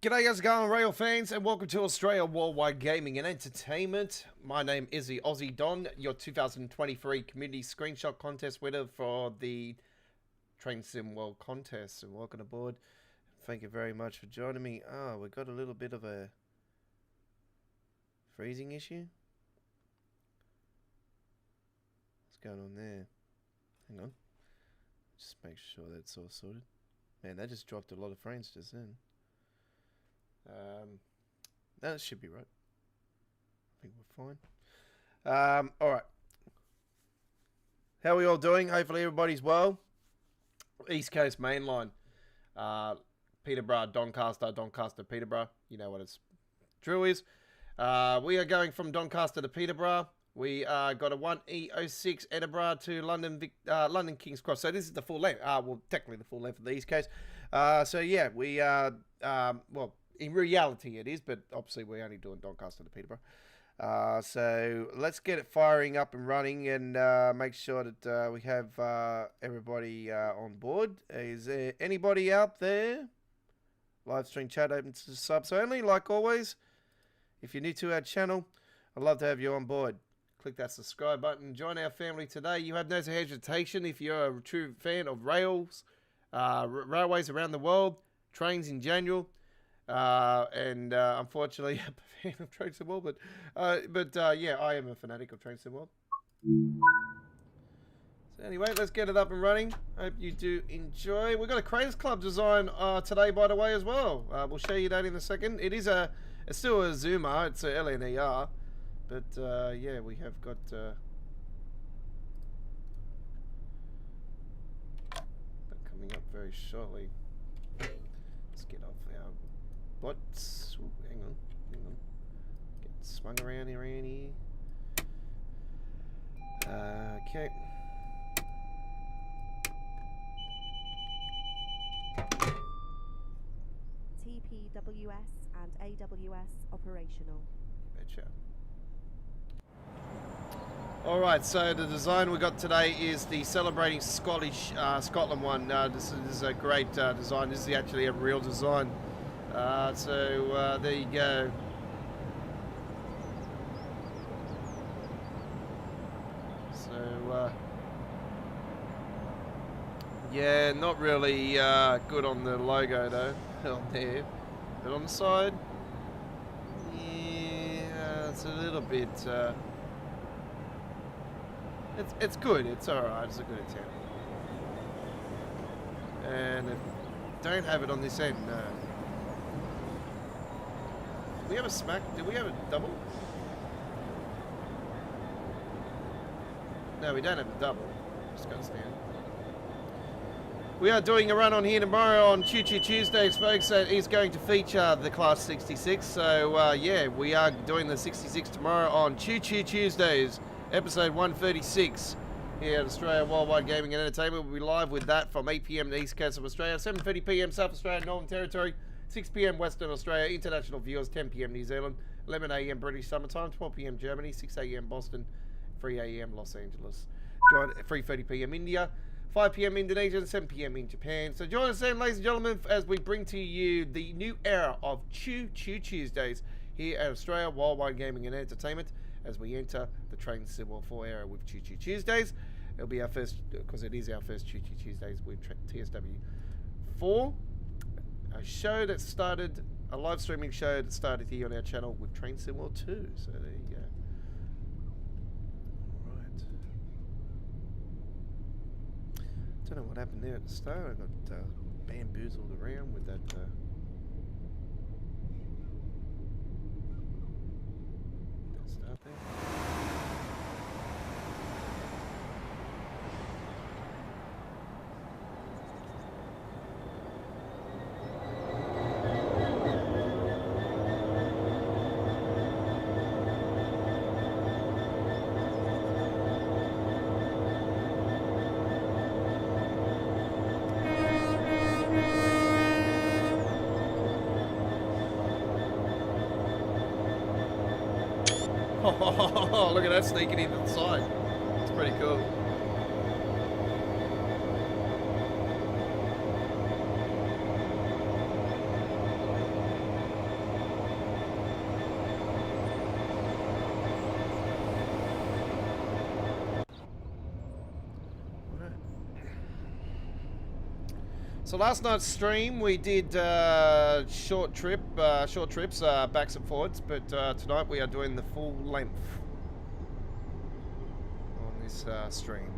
G'day, how's it going, Railfans, and welcome to Australia Worldwide Gaming and Entertainment. My name is the Aussie Don, your 2023 Community Screenshot Contest winner for the Train Sim World Contest. And welcome aboard. Thank you very much for joining me. Oh, we got a little bit of a freezing issue. What's going on there? Hang on. Just make sure that's all sorted. Man, that just dropped a lot of frames just then. That should be right. I think we're fine. Alright. How are we all doing? Hopefully everybody's well. East Coast Mainline. Peterborough, Doncaster, Peterborough. You know what its drill is. We are going from Doncaster to Peterborough. We got a 1E06 Edinburgh to London King's Cross. So this is the full length. Well, technically the full length of the East Coast. So yeah, we well, in reality it is, but obviously we're only doing Doncaster to Peterborough. So let's get it firing up and running and make sure that we have everybody on board. Is there anybody out there? Live stream chat open to subs only, like always. If you're new to our channel, I'd love to have you on board. Click that subscribe button. Join our family today. You have no hesitation if you're a true fan of rails, railways around the world, trains in general. And unfortunately, I'm a fan of Train Sim World, but yeah, I am a fanatic of Train Sim World. So anyway, let's get it up and running. Hope you do enjoy. We've got a Craze Club design today, by the way, as well. We'll show you that in a second. It is it's still a Azuma. It's a LNER, but yeah, we have got. That coming up very shortly. Let's get off our. What's... Ooh, hang on. Get swung around here. Okay. TPWS and AWS operational. Betcha. Alright, so the design we got today is the Celebrating Scotland one. This is a great design. This is actually a real design. So there you go. So yeah, not really good on the logo though, on there, but on the side, yeah, it's a little bit. It's good. It's all right. It's a good attempt. And don't have it on this end. No. Do we have a smack? Do we have a double? No, we don't have a double. Just got to stand. We are doing a run on here tomorrow on Choo Choo Tuesdays, folks. That is going to feature the Class 66. So, yeah, we are doing the 66 tomorrow on Choo Choo Tuesdays, episode 136. Here at Australia Worldwide Gaming and Entertainment. We'll be live with that from 8 PM the East Coast of Australia, 7:30 PM South Australia, Northern Territory, 6 PM Western Australia, international viewers, 10 PM New Zealand, 11 AM British Summertime, 12 PM Germany, 6 AM Boston, 3 AM Los Angeles, 3:30 PM India, 5 PM Indonesia, and 7 PM in Japan. So join us then, ladies and gentlemen, as we bring to you the new era of Choo Choo Tuesdays here at Australia Worldwide Gaming and Entertainment as we enter the Train Sim World 4 era with Choo Choo Tuesdays. It'll be our first, because it is our first Choo Choo Tuesdays with TSW4. A show that started, a live streaming show that started here on our channel with Train Sim World 2. So there you go. Alright. Don't know what happened there at the start. I got bamboozled around with that. That start there. Oh, look at that sneaking into the side. It's pretty cool. So last night's stream we did short trips, backs and forwards, but tonight we are doing the full length on this stream.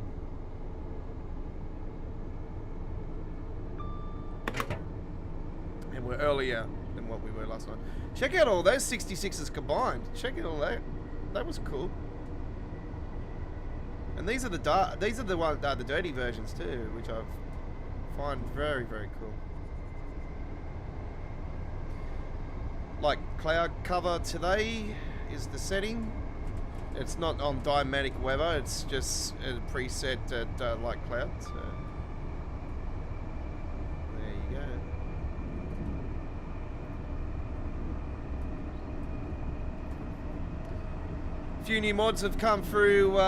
And we're earlier than what we were last night. Check out all those 66s combined. Check out all that. That was cool. And these are the the dirty versions too, which I find very, very cool. Like cloud cover today is the setting. It's not on dynamic weather. It's just a preset at light cloud. So there you go. A few new mods have come through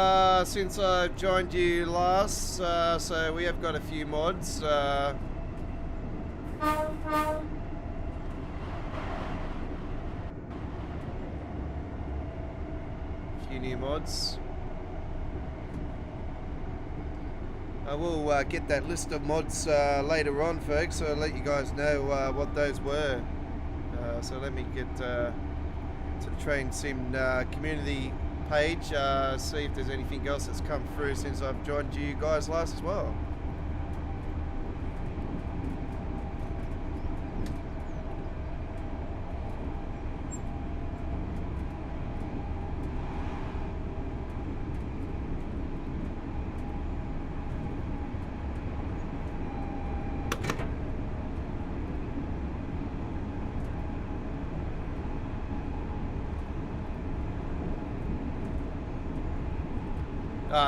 since I joined you last, so we have got a few mods. Few new mods. I will get that list of mods later on, folks, so I'll let you guys know what those were. So let me get to the Train Sim community page, see if there's anything else that's come through since I've joined you guys last as well.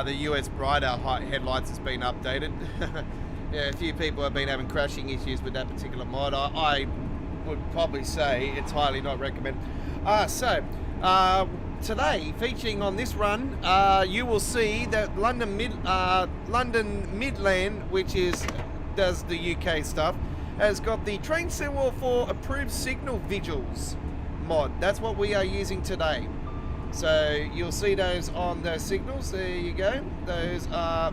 The US brighter headlights has been updated. Yeah, a few people have been having crashing issues with that particular mod. I would probably say it's highly not recommended. Today, featuring on this run, you will see that London Midland, which does the UK stuff, has got the Train Sim World 4 approved signal vigils mod. That's what we are using today. So you'll see those on those signals. There you go. Those are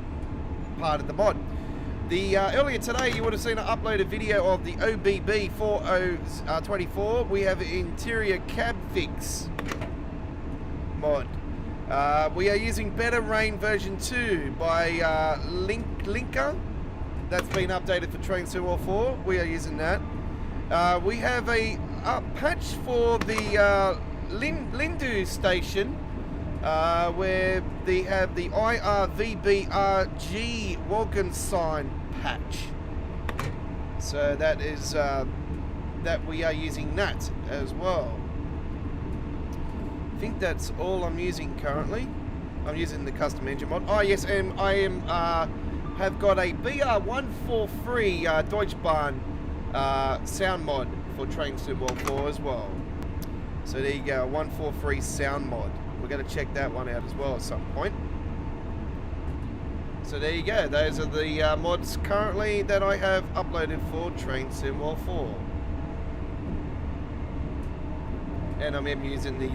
part of the mod. The earlier today you would have seen an uploaded video of the OBB 4024. We have an interior cab fix mod. We are using Better Rain version 2 by Linker. That's been updated for Train Sim World 4. We are using that. We have a patch for the Lindu station, where they have the IRVBRG Walken sign patch. So that is that we are using that as well. I think that's all I'm using currently. I'm using the custom engine mod. Oh yes, and I am have got a BR143 Deutsche Bahn sound mod for Train Sim World 4 as well. So there you go, 143 sound mod. We're going to check that one out as well at some point. So there you go. Those are the mods currently that I have uploaded for Train Sim World 4. And I'm using the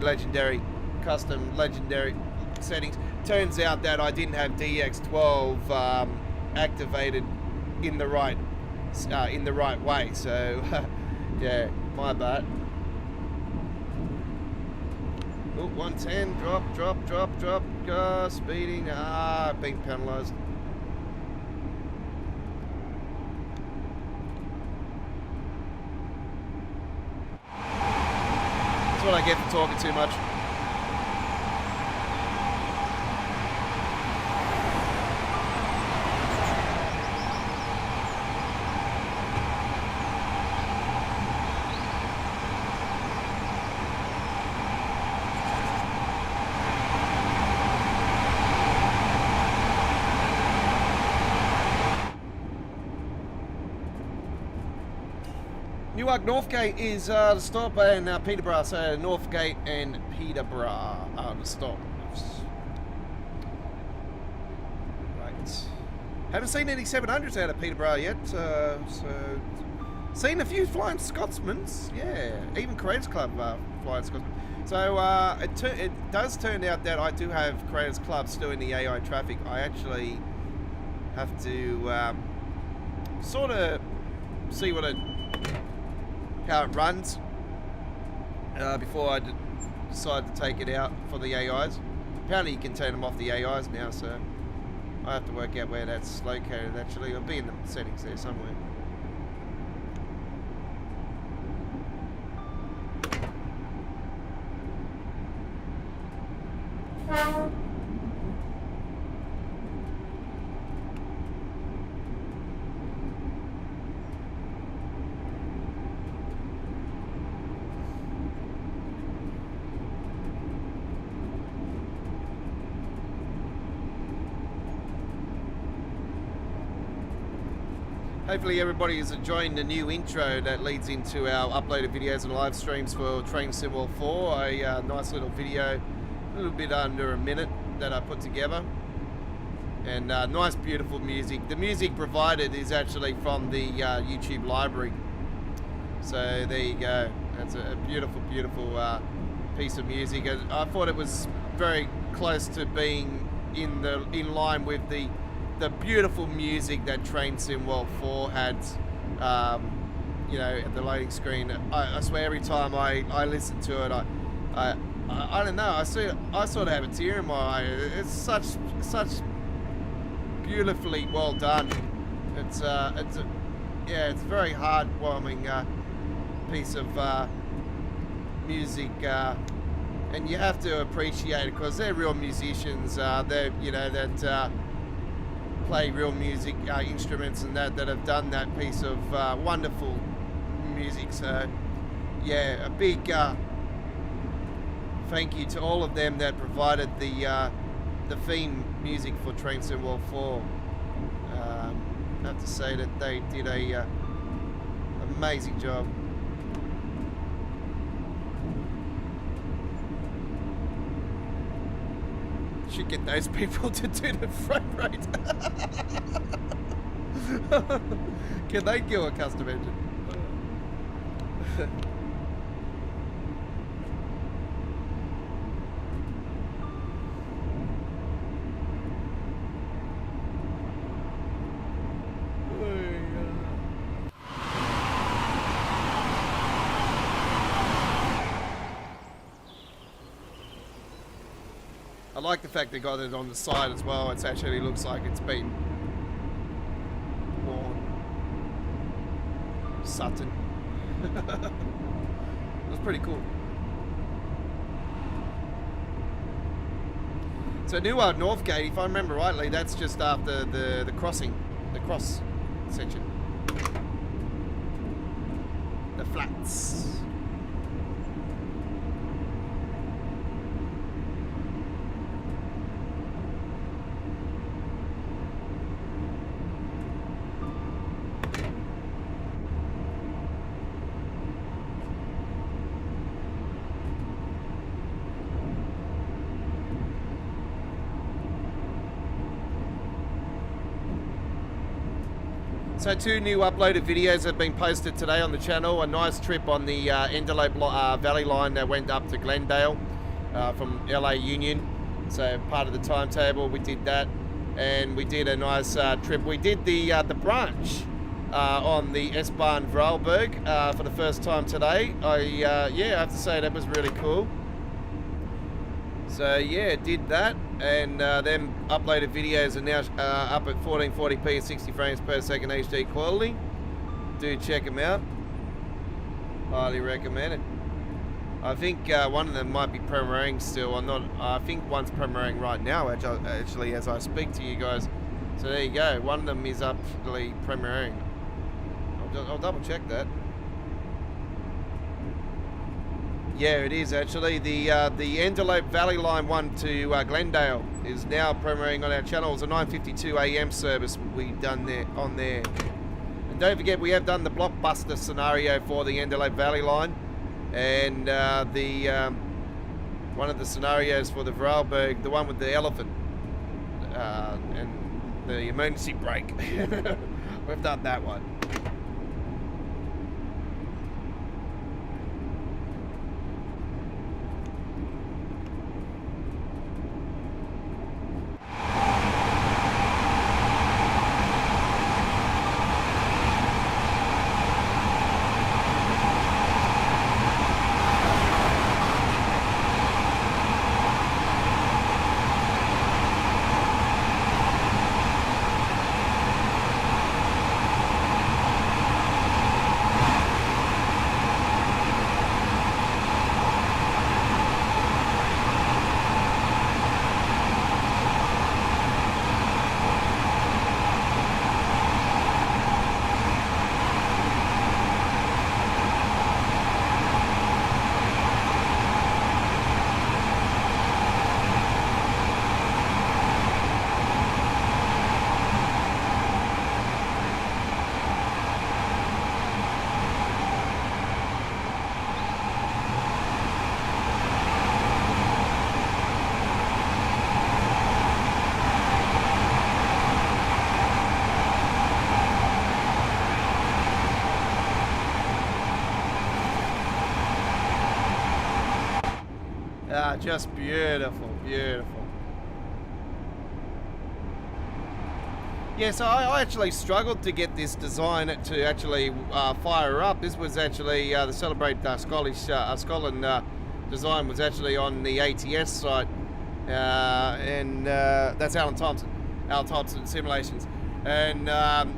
custom legendary settings. Turns out that I didn't have DX12 activated in the right way. So yeah, my bad. Oh, 110, drop, speeding, being penalised. That's what I get for talking too much. Newark Northgate is the stop, and Peterborough, so Northgate and Peterborough are the stops. Right. Haven't seen any 700s out of Peterborough yet, so seen a few Flying Scotsmans, yeah, even Creators Club Flying Scotsman. So it does turn out that I do have Creators Club still in the AI traffic. I actually have to sort of see how it runs before I decide to take it out for the AIs. Apparently you can turn them off the AIs now, so I have to work out where that's located actually. It'll be in the settings there somewhere. Hopefully everybody is enjoying the new intro that leads into our uploaded videos and live streams for Train Sim World 4. A nice little video, a little bit under a minute that I put together. And nice beautiful music. The music provided is actually from the YouTube library. So there you go. That's a beautiful, beautiful piece of music. And I thought it was very close to being in line with the beautiful music that Train Sim World 4 had, you know, at the loading screen. I swear every time I listen to it, I don't know, I sort of have a tear in my eye. It's such beautifully well done. It's a very heartwarming piece of music, and you have to appreciate it because they're real musicians. They're, you know, that play real music instruments and that have done that piece of wonderful music. So yeah, a big thank you to all of them that provided the theme music for Train Sim World 4. I have to say that they did a amazing job. Should get those people to do the frame rate. Can they kill a custom engine? I like the fact they got it on the side as well. It actually looks like it's been worn. Sutton. It was pretty cool. So Newark Northgate, if I remember rightly, that's just after the crossing, the cross section. The flats. So 2 new uploaded videos have been posted today on the channel. A nice trip on the Antelope Valley line that went up to Glendale from LA Union. So part of the timetable, we did that. And we did a nice trip. We did the branch on the S-Bahn Vorarlberg for the first time today. Yeah, I have to say that was really cool. So yeah, did that, and then uploaded videos are now up at 1440p at 60 frames per second HD quality. Do check them out. Highly recommend it. I think one of them might be premiering still. I think one's premiering right now, actually, as I speak to you guys. So there you go. One of them is actually premiering. I'll double check that. Yeah, it is actually. The Antelope Valley Line 1 to Glendale is now premiering on our channel. It's a 9:52 AM service we've done on there. And don't forget, we have done the blockbuster scenario for the Antelope Valley Line, and one of the scenarios for the Vorarlberg, the one with the elephant and the emergency brake. We've done that one. Just beautiful, beautiful. Yeah, so I actually struggled to get this design to actually fire up. This was actually the Celebrate Scotland design was actually on the ATS site, and that's Alan Thompson Simulations. And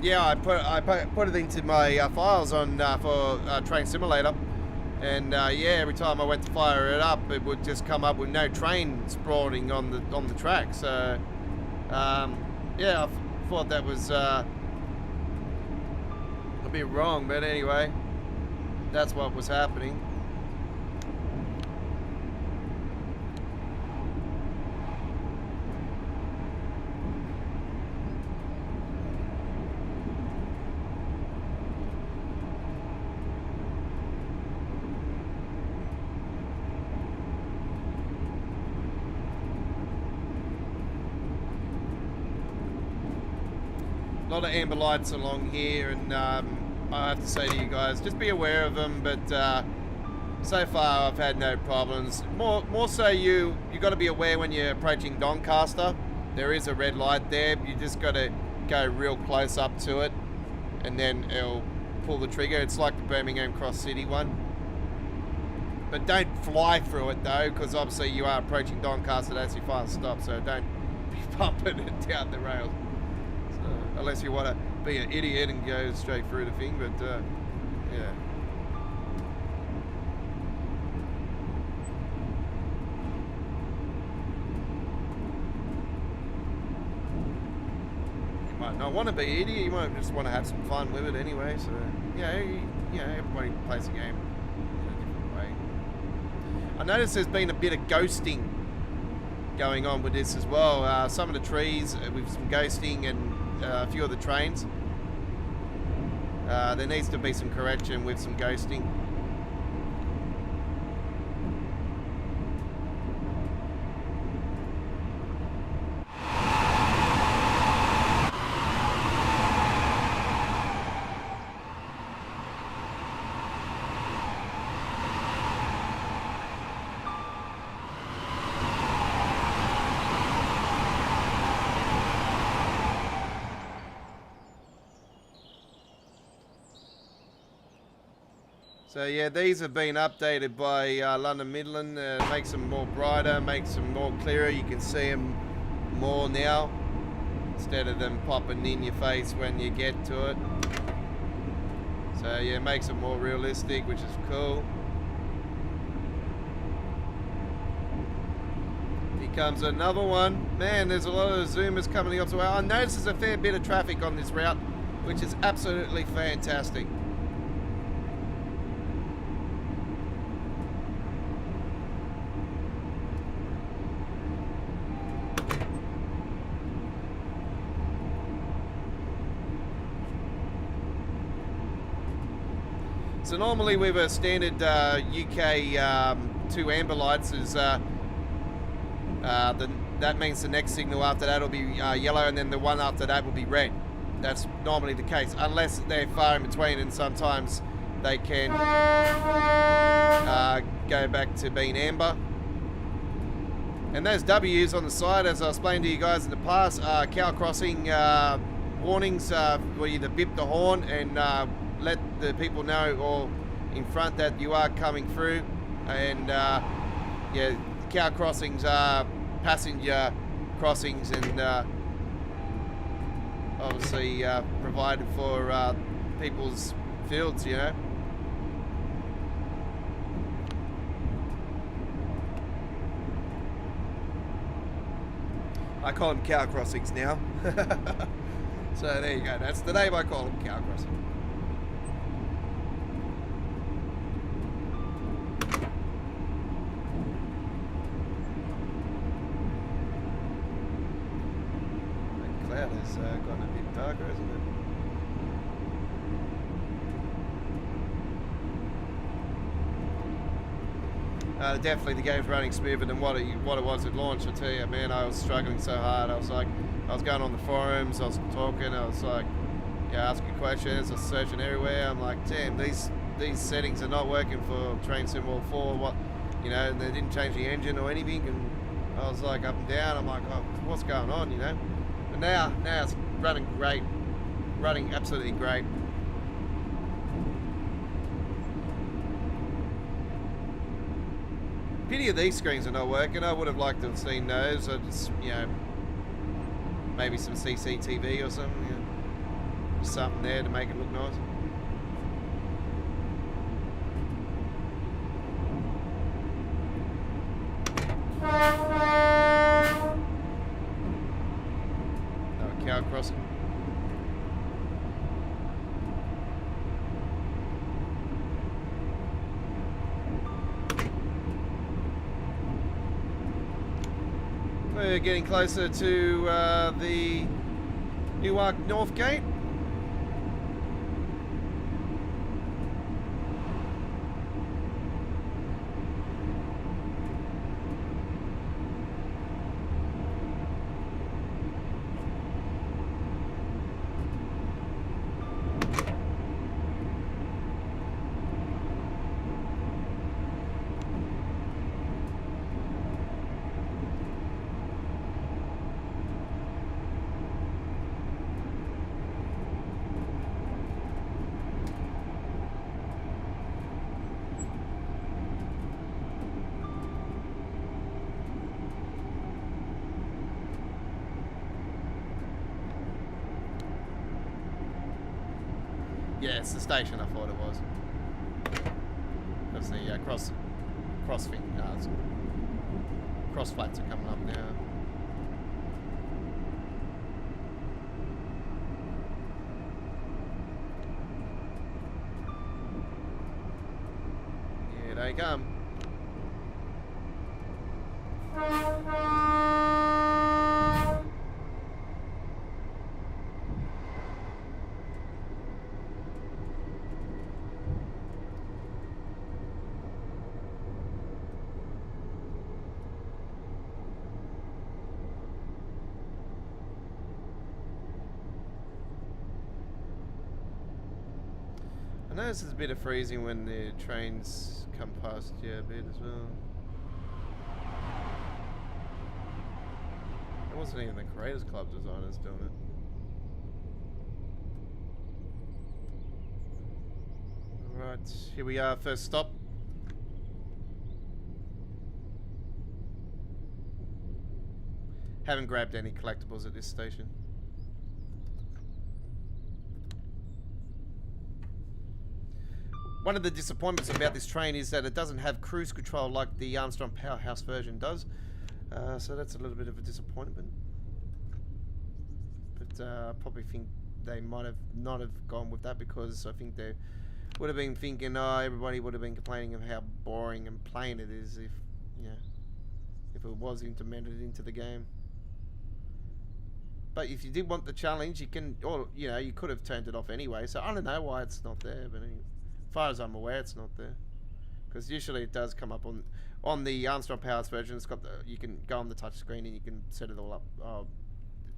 yeah, I put it into my files on for Train Simulator, and yeah, every time I went to fire it up, it would just come up with no train sprawling on the track. So yeah, I thought that was a bit wrong, but anyway, that's what was happening. A lot of amber lights along here, and I have to say to you guys, just be aware of them. But so far, I've had no problems. More so, you got to be aware when you're approaching Doncaster. There is a red light there. You just got to go real close up to it, and then it'll pull the trigger. It's like the Birmingham Cross City one. But don't fly through it though, because obviously you are approaching Doncaster. That's your final stop, so don't be pumping it down the rails. Unless you want to be an idiot and go straight through the thing, but yeah. You might not want to be an idiot, you might just want to have some fun with it anyway, so yeah, everybody plays the game in a different way. I noticed there's been a bit of ghosting going on with this as well. Some of the trees with some ghosting, and a few of the trains. There needs to be some correction with some ghosting. So yeah, these have been updated by London Midland. Makes them more brighter, makes them more clearer. You can see them more now, instead of them popping in your face when you get to it. So yeah, makes it more realistic, which is cool. Here comes another one. Man, there's a lot of Azumas coming up. So I notice there's a fair bit of traffic on this route, which is absolutely fantastic. So normally with a standard UK 2 amber lights is that means the next signal after that will be yellow, and then the one after that will be red. That's normally the case, unless they're far in between, and sometimes they can go back to being amber. And those W's on the side, as I explained to you guys in the past, are cow crossing warnings where you either bip the horn and let the people know or in front that you are coming through. And yeah, cow crossings are passenger crossings, and obviously provided for people's fields, you know. I call them cow crossings now. So there you go, that's the name I call them, cow crossing. That cloud has gotten a bit darker, hasn't it? Definitely the game's running smoother than what it was at launch. I tell you, man, I was struggling so hard. I was going on the forums, I was talking, I was like, yeah, asking questions, I was searching everywhere. I'm like, damn, these settings are not working for Train Sim World 4. you know, and they didn't change the engine or anything, and I was like up and down. I'm like, oh, what's going on, you know? But now it's running great, running absolutely great. Pity of these screens are not working. I would have liked to have seen those. Or just, you know, maybe some CCTV or something. You know, just something there to make it look nice. Oh, cow crossing. We're getting closer to the Newark North Gate. Yeah, it's the station I thought it was. That's the cross flats are coming up now. Here they come. I notice there's a bit of freezing when the trains come past here a bit as well. It wasn't even the Creators Club designers doing it. Alright, here we are, first stop. Haven't grabbed any collectibles at this station. One of the disappointments about this train is that it doesn't have cruise control like the Armstrong Powerhouse version does. So that's a little bit of a disappointment. But I probably think they might have not have gone with that because I think they would have been thinking, oh, everybody would have been complaining of how boring and plain it is if, you know, if it was implemented into the game. But if you did want the challenge, you can, or, you know, you could have turned it off anyway. So I don't know why it's not there, but anyway. As far as I'm aware, it's not there, because usually it does come up on the Armstrong Powers version. It's got the, you can go on the touch screen and you can set it all up.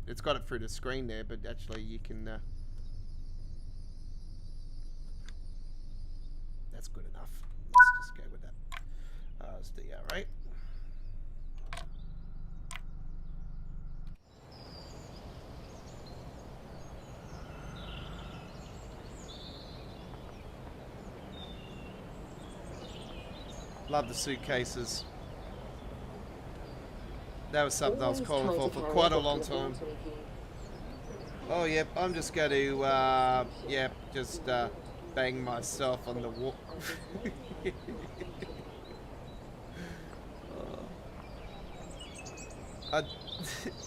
It's got it through the screen there, but actually you can. That's good enough. Let's just go with that. It's DR8. Love the suitcases. That was something I was calling for quite a long time. Oh, yep, I'm just going to, yep, just bang myself on the wall.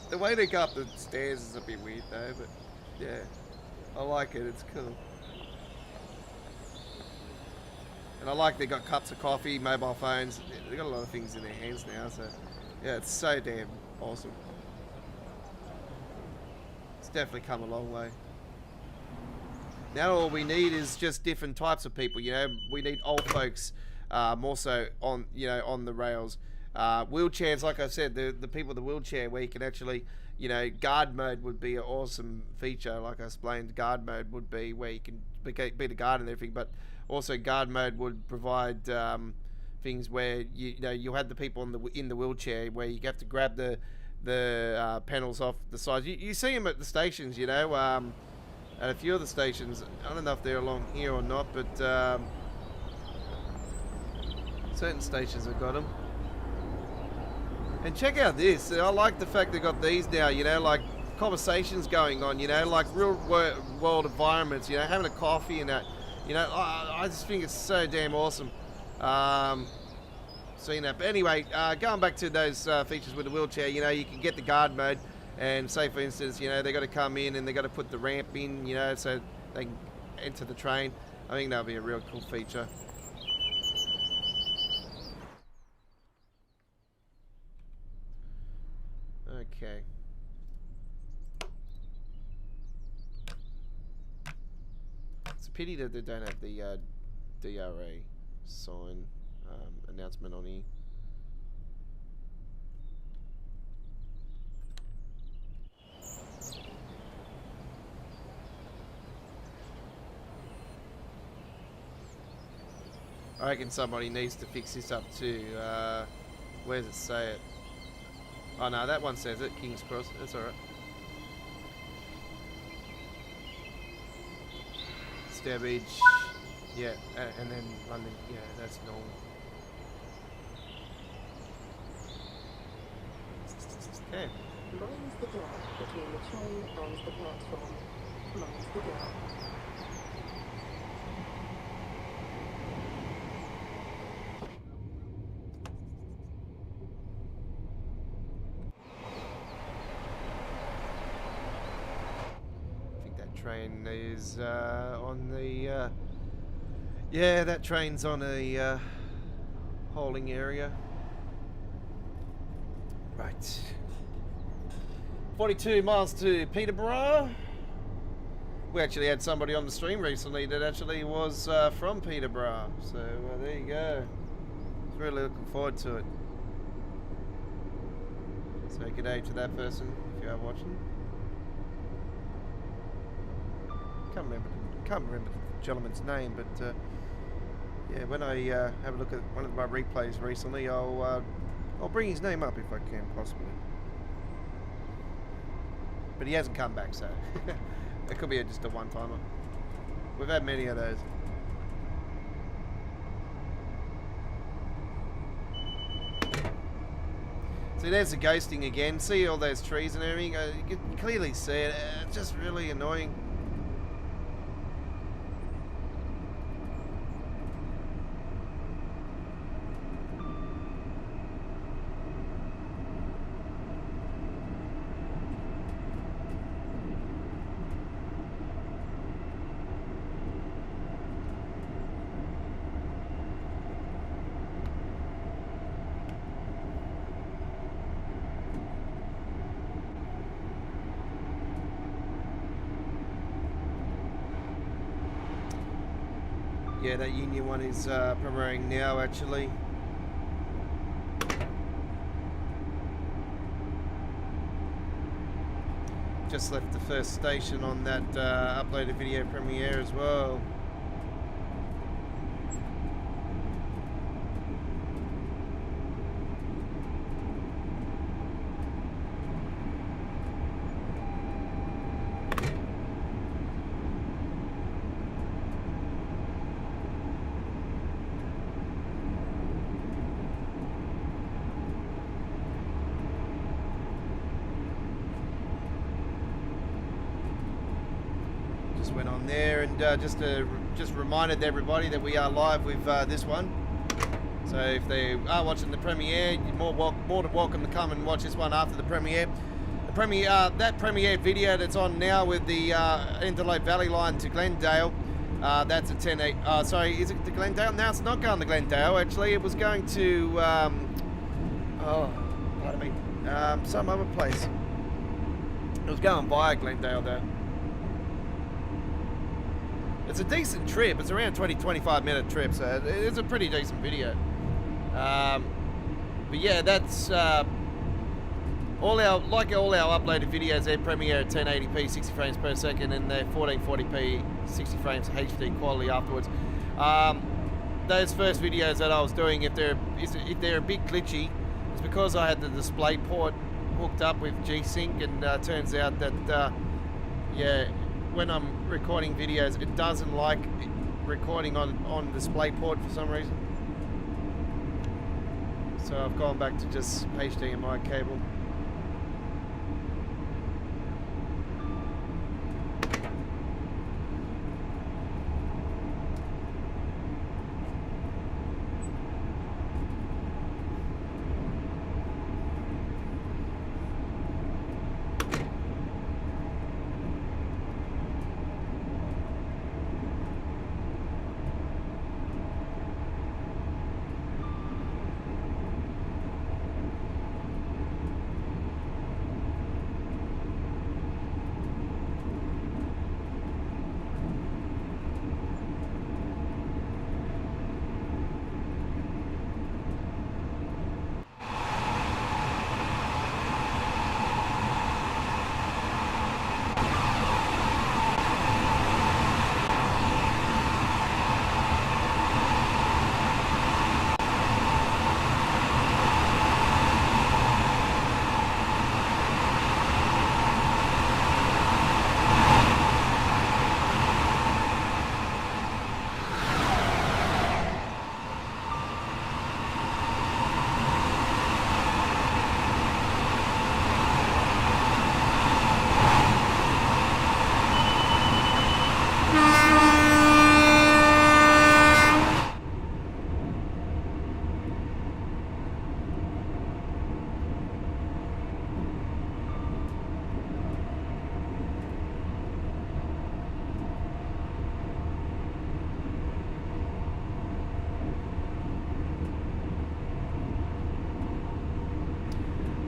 The way they go up the stairs is a bit weird though, but yeah, I like it, it's cool. And I like they got cups of coffee, mobile phones. They got a lot of things in their hands now, so yeah, it's so damn awesome. It's definitely come a long way. Now all we need is just different types of people. You know, we need old folks, more so on, you know, on the rails. Wheelchairs, like I said, the people with the wheelchair where you can actually, you know, guard mode would be an awesome feature. Like I explained, guard mode would be where you can be the guard and everything, but also guard mode would provide things where you know you had the people in the wheelchair where you have to grab the panels off the sides. You see them at the stations, you know, at a few of the stations. I don't know if they're along here or not, but certain stations have got them. And check out this. I like the fact they got these now, you know, like conversations going on, you know, like real world environments, you know, having a coffee and that, you know. I just think it's so damn awesome seeing that. But anyway, going back to those features with the wheelchair, you know, you can get the guard mode, and say for instance, you know, they got to come in and they got to put the ramp in, you know, so they can enter the train. I think that'll be a real cool feature. Okay. It's a pity that they don't have the DRA sign announcement on here. I reckon somebody needs to fix this up too. Where does it say it? Oh no, that one says it, King's Cross. That's alright. Stebbage. Yeah, and then London. Yeah, that's normal. Okay. Mine's the gap between the train and the platform. Mine's the gap. Train is on the yeah, that train's on a holding area. Right, 42 miles to Peterborough. We actually had somebody on the stream recently that actually was from Peterborough, so there you go. Really looking forward to it. So good day to that person if you are watching. Can't remember the gentleman's name, but yeah, when I have a look at one of my replays recently, I'll bring his name up if I can possibly. But he hasn't come back, so it could be just a one-timer. We've had many of those. See, there's the ghosting again. See all those trees and everything? You can clearly see it. It's just really annoying. Yeah, that Union one is premiering now, actually. Just left the first station on that uploaded video premiere as well. Went on there and just reminded everybody that we are live with this one. So if they are watching the premiere, you're more than welcome to come and watch this one after the premiere. The premiere, that premiere video that's on now with the Interlope Valley line to Glendale, that's a 10:8. Sorry, is it to Glendale? No, it's not going to Glendale. Actually, it was going to pardon me, some other place. It was going via Glendale though. It's a decent trip. It's around 20-25 minute trip, so it's a pretty decent video. But yeah, that's all our uploaded videos. They premiere at 1080p 60 frames per second, and they're 1440p 60 frames HD quality afterwards. those first videos that I was doing, if they're a bit glitchy, it's because I had the display port hooked up with G-Sync, and turns out that yeah, when I'm recording videos, it doesn't like recording on display port for some reason. So I've gone back to just HDMI cable.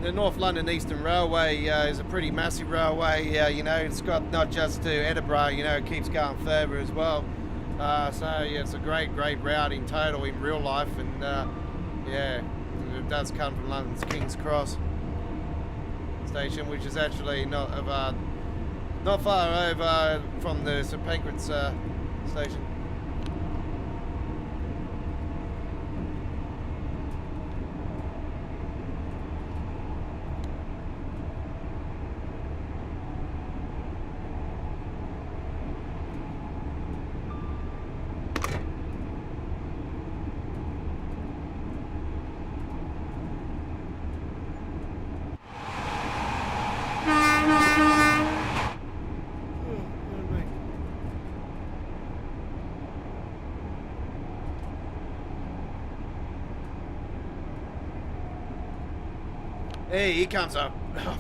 The North London Eastern Railway is a pretty massive railway. You know, it's got not just to Edinburgh, you know, it keeps going further as well. So yeah, it's a great route in total in real life, and yeah, it does come from London's King's Cross station, which is actually not far over from the St Pancras station. Hey, here comes a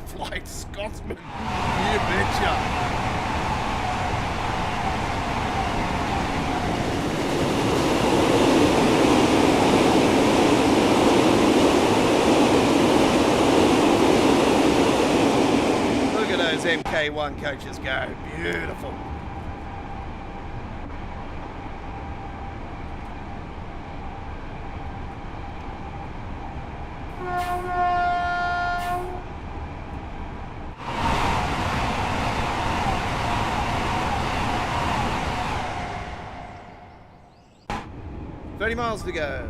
flying Scotsman. You betcha. Look at those MK1 coaches go. Beautiful. Miles to go.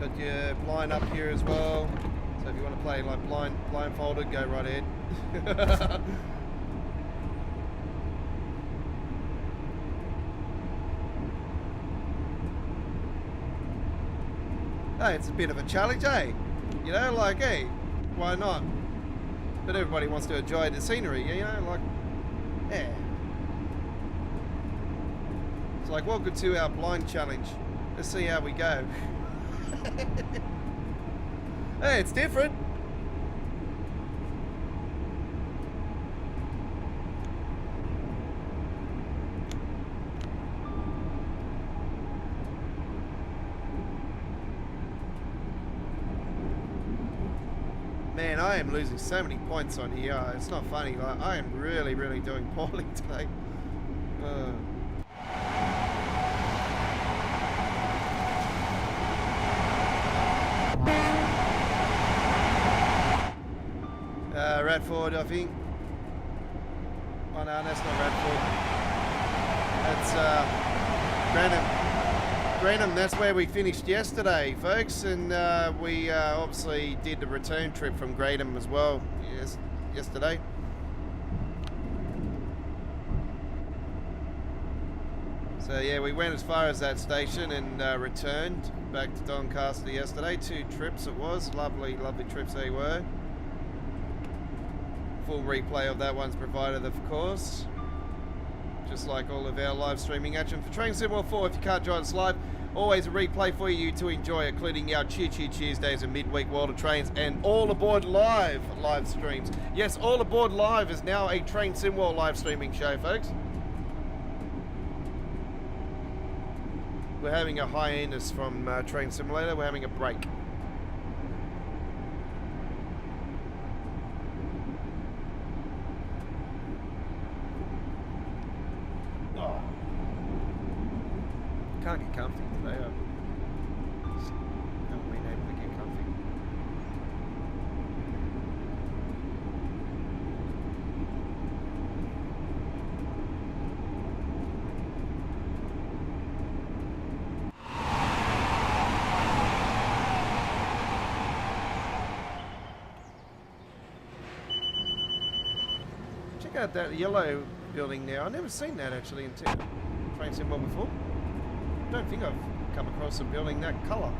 Got your blind up here as well. So if you want to play like blindfolded, go right ahead. Hey, it's a bit of a challenge, eh? You know, like, hey, why not? But everybody wants to enjoy the scenery, you know, like, yeah. It's like, welcome to our blind challenge. Let's see how we go. Hey, it's different. Man, I am losing so many points on here. It's not funny. Like, I am really doing poorly today. Radford, I think. Oh no, that's not Radford. That's Granham, that's where we finished yesterday, folks, and we obviously did the return trip from Granham as well yesterday. So yeah, we went as far as that station and returned back to Doncaster yesterday. 2 trips it was. Lovely, lovely trips they were. Full replay of that one's provided, of course. Just like all of our live streaming action for Train Sim World 4. If you can't join us live, always a replay for you to enjoy, including our Cheer Cheer Tuesdays and midweek World of Trains and All Aboard live streams. Yes, All Aboard Live is now a Train Sim World live streaming show, folks. We're having a hiatus from Train Simulator. We're having a break. Oh. Can't get comfy today. I just haven't been able to get comfy. Check out that yellow building now. I've never seen that actually in Train Sim World before. I don't think I've come across a building that colour.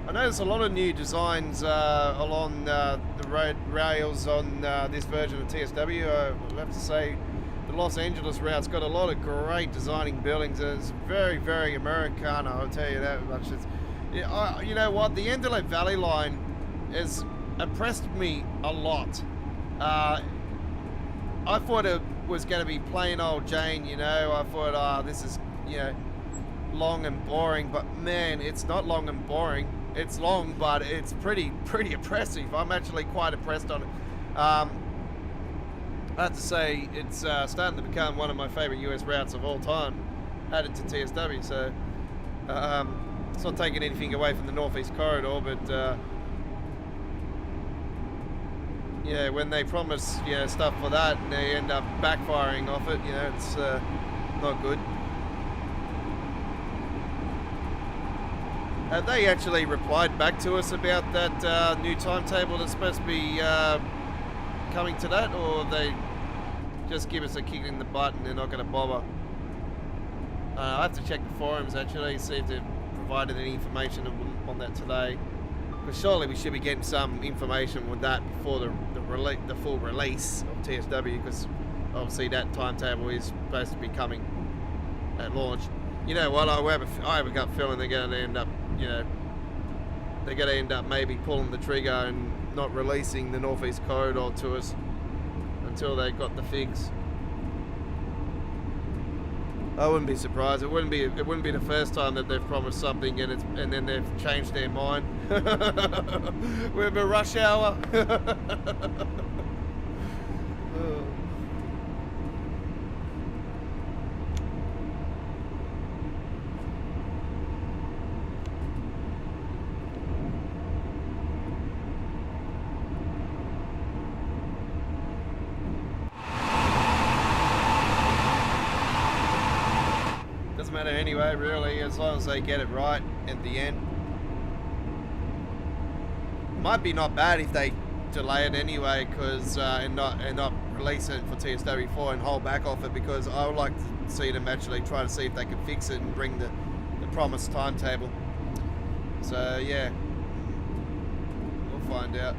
I noticed a lot of new designs along the road rails on this version of TSW. I have to say the Los Angeles route's got a lot of great designing buildings. It's very, very Americana, I'll tell you that much. You know what? The Antelope Valley line has impressed me a lot. I thought it was going to be plain old Jane, you know. I thought, this is, you know, long and boring, but man, it's not long and boring. It's long, but it's pretty impressive. I'm actually quite impressed on it. I have to say, it's starting to become one of my favorite US routes of all time, added to TSW. So it's not taking anything away from the Northeast Corridor, but yeah, when they promise, you know, stuff for that and they end up backfiring off it, you know, it's not good. Have they actually replied back to us about that new timetable that's supposed to be coming to that, or they just give us a kick in the butt and they're not going to bother? I have to check the forums actually, see if they've provided any information on that today. Because surely we should be getting some information with that before the full release of TSW, because obviously that timetable is supposed to be coming at launch. You know what? I have a gut feeling they're going to end up, you know, they're going to end up maybe pulling the trigger and not releasing the Northeast Corridor to us until they got the figs. I wouldn't be surprised. It wouldn't be the first time that they've promised something and then they've changed their mind. We're in a rush hour. Anyway, really, as long as they get it right at the end. Might be not bad if they delay it anyway, because and not release it for TSW4 and hold back off it, because I would like to see them actually try to see if they can fix it and bring the promised timetable. So yeah, we'll find out.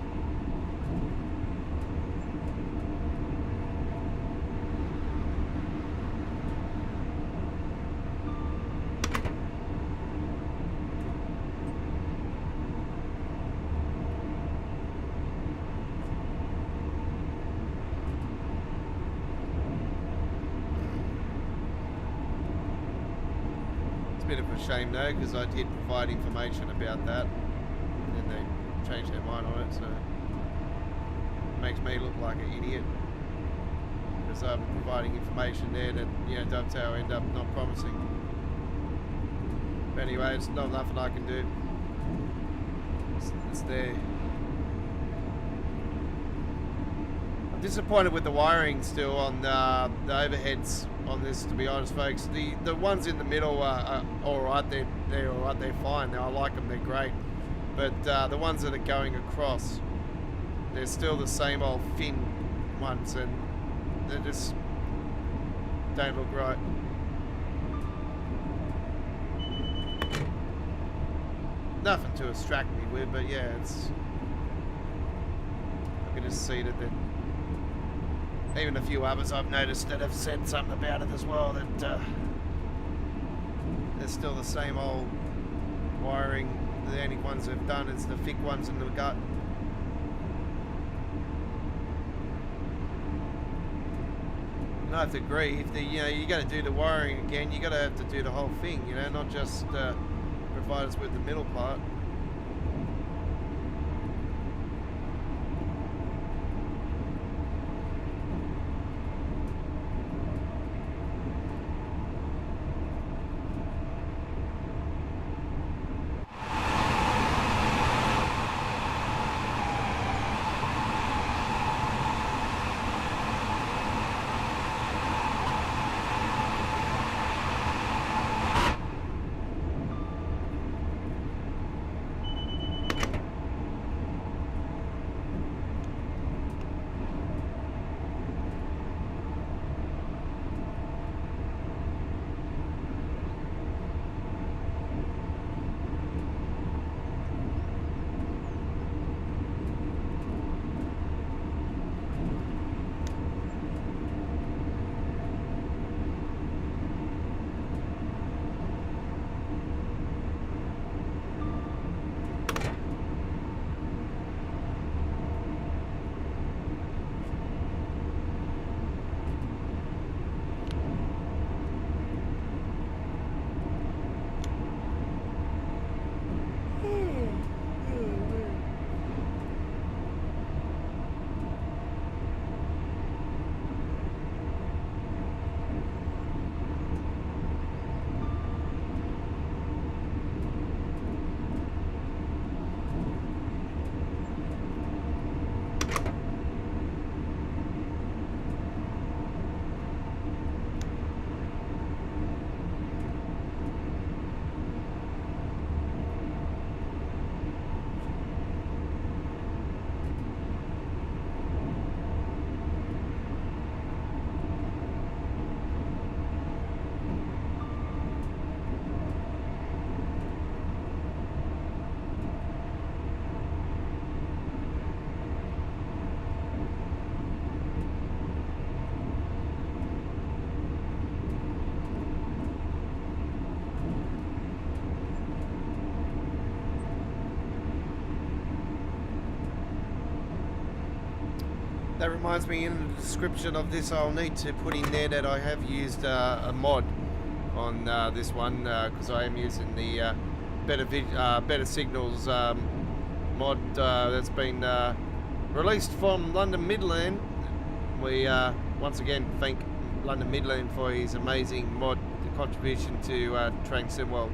Bit of a shame though, because I did provide information about that and then they changed their mind on it, so it makes me look like an idiot, because I'm providing information there that, you know, Dovetail end up not promising. But anyway, it's not nothing I can do. It's there. Disappointed with the wiring still on the overheads on this, to be honest, folks. The ones in the middle are all right. They're all right. They're fine. I like them. They're great. But the ones that are going across, they're still the same old thin ones, and they just don't look right. Nothing to distract me with, but yeah, it's. I can just see that. Even a few others I've noticed that have said something about it as well, that they're still the same old wiring. The only ones they've done is the thick ones in the gut. And I have to agree, if you got to do the wiring again, you got to have to do the whole thing, not just provide us with the middle part. That reminds me, in the description of this, I'll need to put in there that I have used a mod on this one, because I am using the Better Signals mod that's been released from London Midland. We once again thank London Midland for his amazing mod contribution to Train Sim World.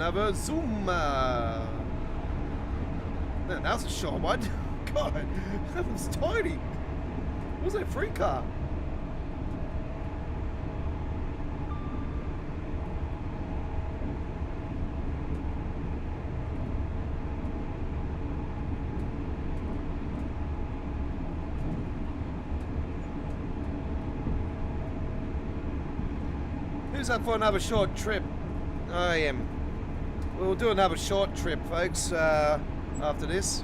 LNER Azuma. Man, that was a short one. God, that was tiny. What was that free car? Who's up for another short trip? I am. We'll do another short trip, folks, after this.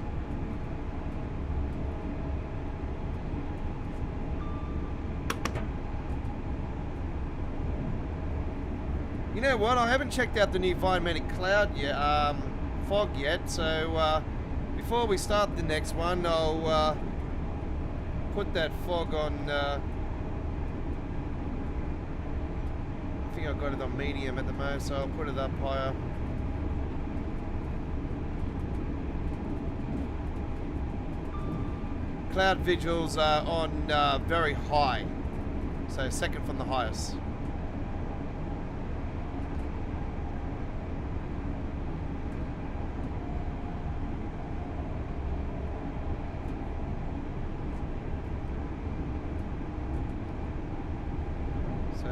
You know what? I haven't checked out the new Vinemantic Cloud yet, fog yet. So before we start the next one, I'll put that fog on. I think I've got it on medium at the moment, so I'll put it up higher. Cloud visuals are on very high, so second from the highest.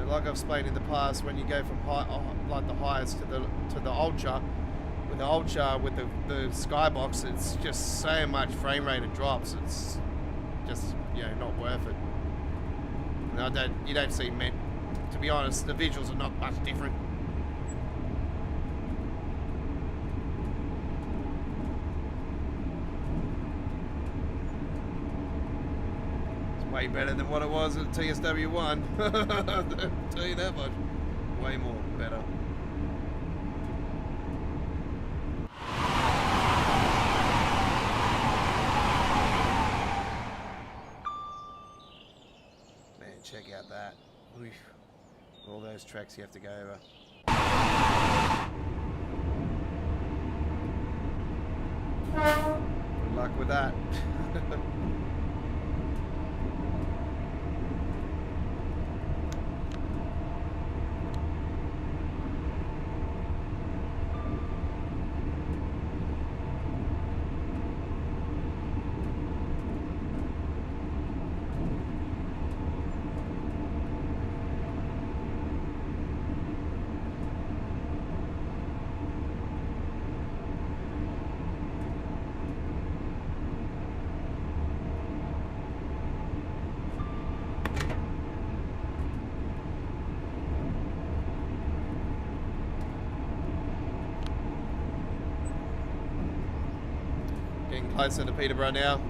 Like I've explained in the past, when you go from high, like the highest to the ultra, with the skybox, it's just so much frame rate it drops. It's just, you know, not worth it. And you don't see to be honest, the visuals are not much different. Way better than what it was at TSW1. I'll tell you that much. Way more better. Man, check out that. Oof. All those tracks you have to go over. Good luck with that. Getting closer to Peterborough now.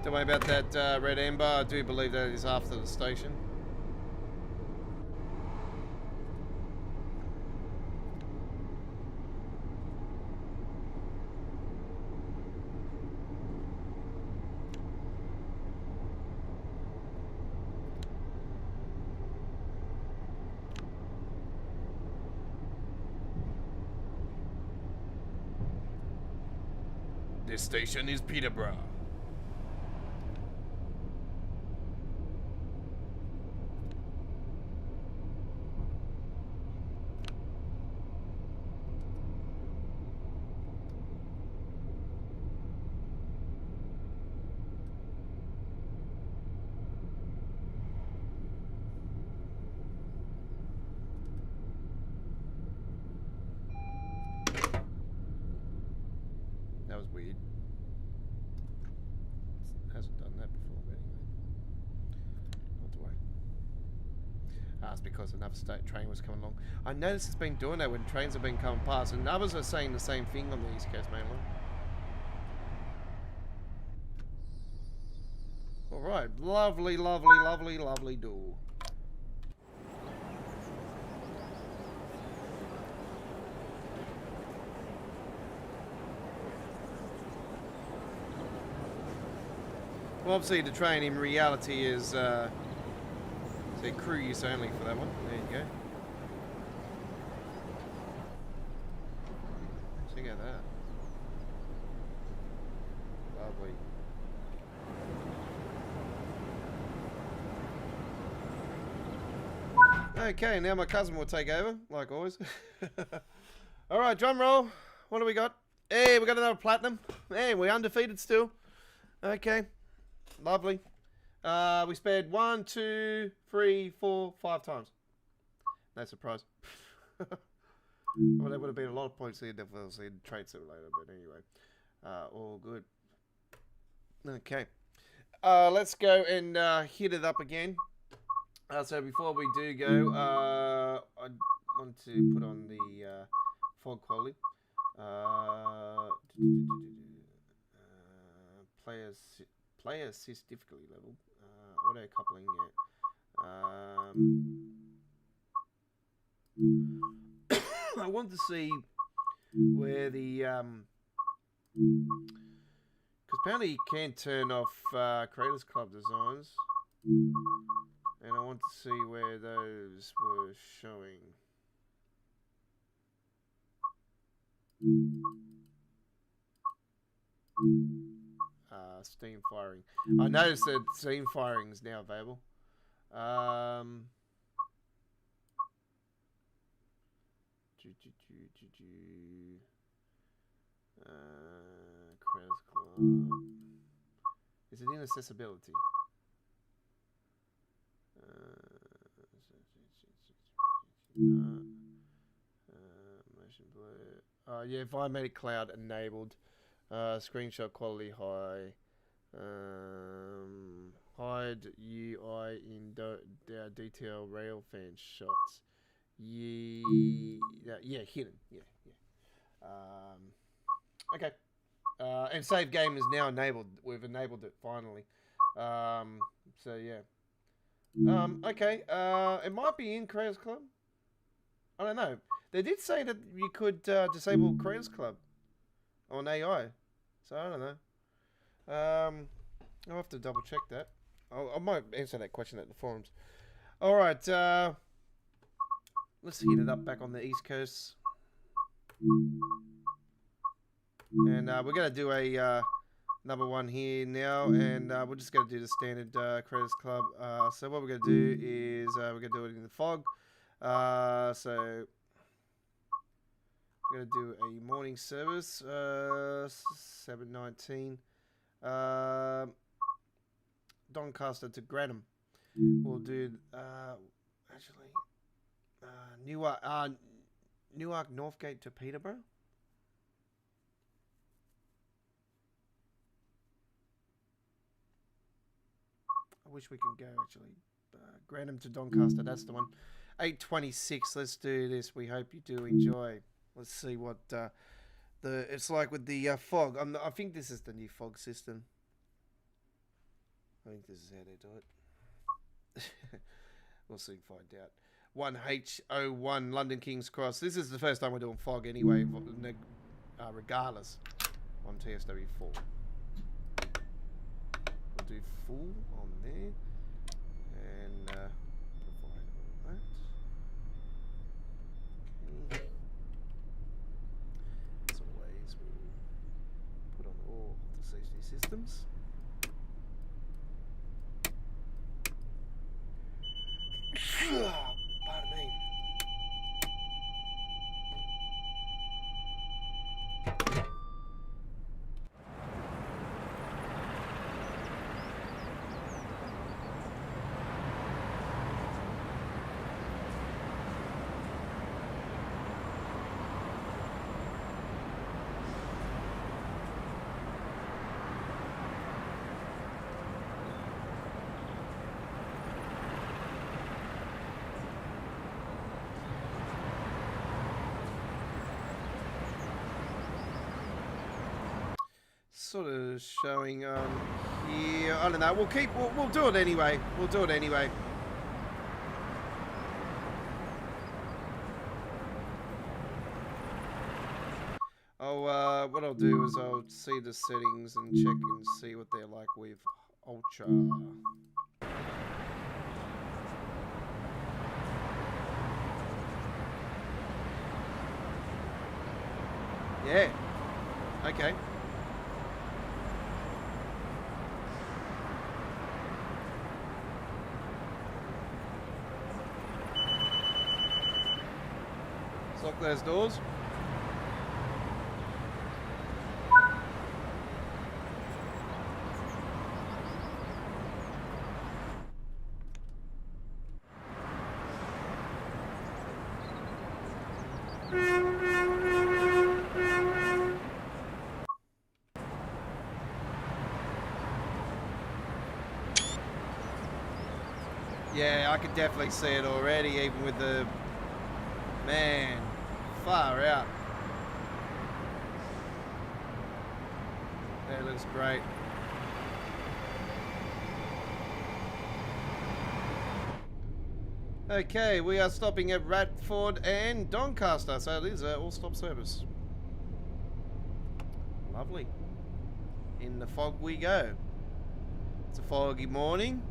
Don't worry about that red ember. I do believe that is after the station. This station is Peterborough. That was weird. Hasn't done that before, but anyway. Not to worry. It's because another state train was coming along. I noticed it's been doing that when trains have been coming past, and others are saying the same thing on the East Coast Mainline. Alright, lovely, lovely, lovely, lovely door. Well, obviously the train in reality is say crew use only for that one. There you go. Check out that. Lovely. Okay, now my cousin will take over, like always. Alright, drum roll. What do we got? Hey, we got another platinum. Hey, we're undefeated still. Okay. Lovely. We spared 1, 2, 3, 4, 5 times. No surprise. Well, there would have been a lot of points here, definitely in Trade Simulator, but anyway. All good. Okay. Let's go and hit it up again. So before we do go, I want to put on the fog quality. Player assist difficulty level. Auto coupling, yeah. I want to see where the because apparently you can turn off Creators Club designs, and I want to see where those were showing. Steam firing. I noticed that steam firing is now available. Creators Club. Is it in accessibility? Motion blur. Yeah, Environmental Cloud enabled. Screenshot quality high. Hide UI in detail Railfans shots. Yeah, hidden. Yeah. Okay. And save game is now enabled. We've enabled it finally. So yeah. Okay. It might be in Creators Club. I don't know. They did say that you could disable Creators Club on AI. So I don't know. I'll have to double check that. I might answer that question at the forums. Alright, let's heat it up back on the East Coast. And we're going to do a number one here now. And we're just going to do the standard Creators Club. So what we're going to do is we're going to do it in the fog. So we're going to do a morning service, 7:19. Doncaster to Grantham. We'll do Newark Northgate to Peterborough. I wish we could go actually. Grantham to Doncaster, that's the one. 8:26. Let's do this. We hope you do enjoy. Let's see what it's like with the fog. I think this is the new fog system. I think this is how they do it. We'll soon find out. 1H01 London King's Cross. This is the first time we're doing fog anyway, regardless, on TSW4. We'll do full on there. And provide all that. Okay. As always, we'll put on all safety systems. Pardon me. Sort of showing here. I don't know. We'll do it anyway. We'll do it anyway. What I'll do is I'll see the settings and check and see what they're like with Ultra. Yeah. Okay. Lock those doors. Yeah, I could definitely see it already, even with the... Man, far out. That looks great. Okay, we are stopping at Radford and Doncaster, so it is an all-stop service. Lovely. In the fog we go. It's a foggy morning.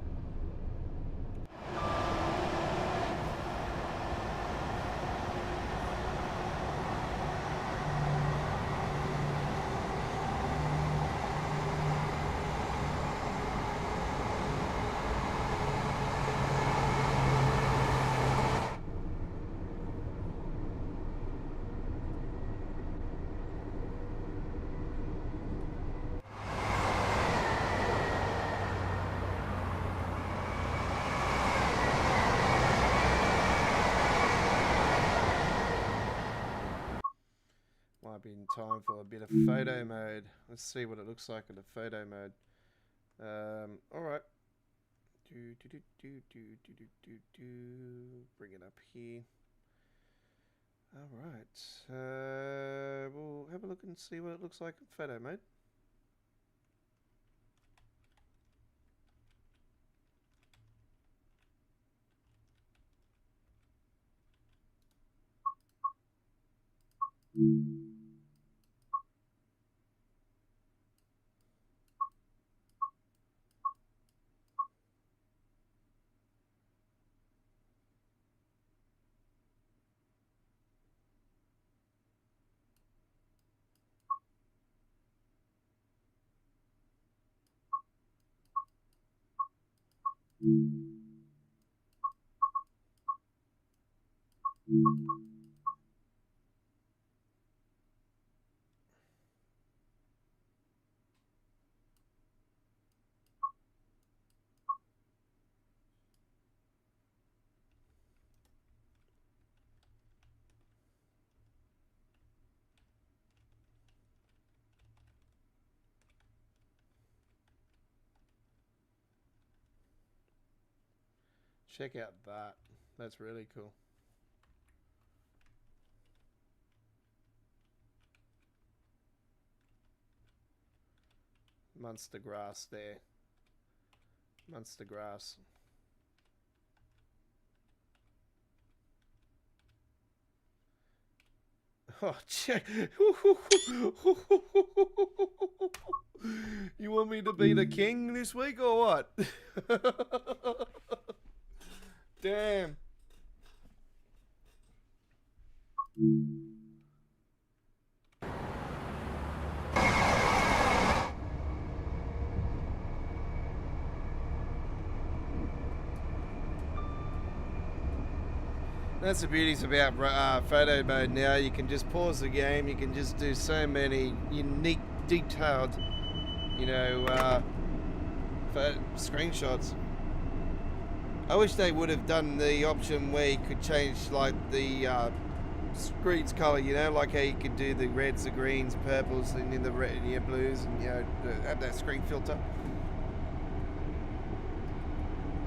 Might be in time for a bit of photo mode. Let's see what it looks like in the photo mode. Alright. Bring it up here. Alright. We'll have a look and see what it looks like in photo mode. Check out that. That's really cool. Munster grass there. Munster grass. Oh, check. You want me to be the king this week or what? Damn. That's the beauties about photo mode now. You can just pause the game. You can just do so many unique, detailed, you know, screenshots. I wish they would have done the option where you could change like the screen's color. You know, like how you could do the reds, the greens, purples, and then the red, blues, and you know, have that screen filter.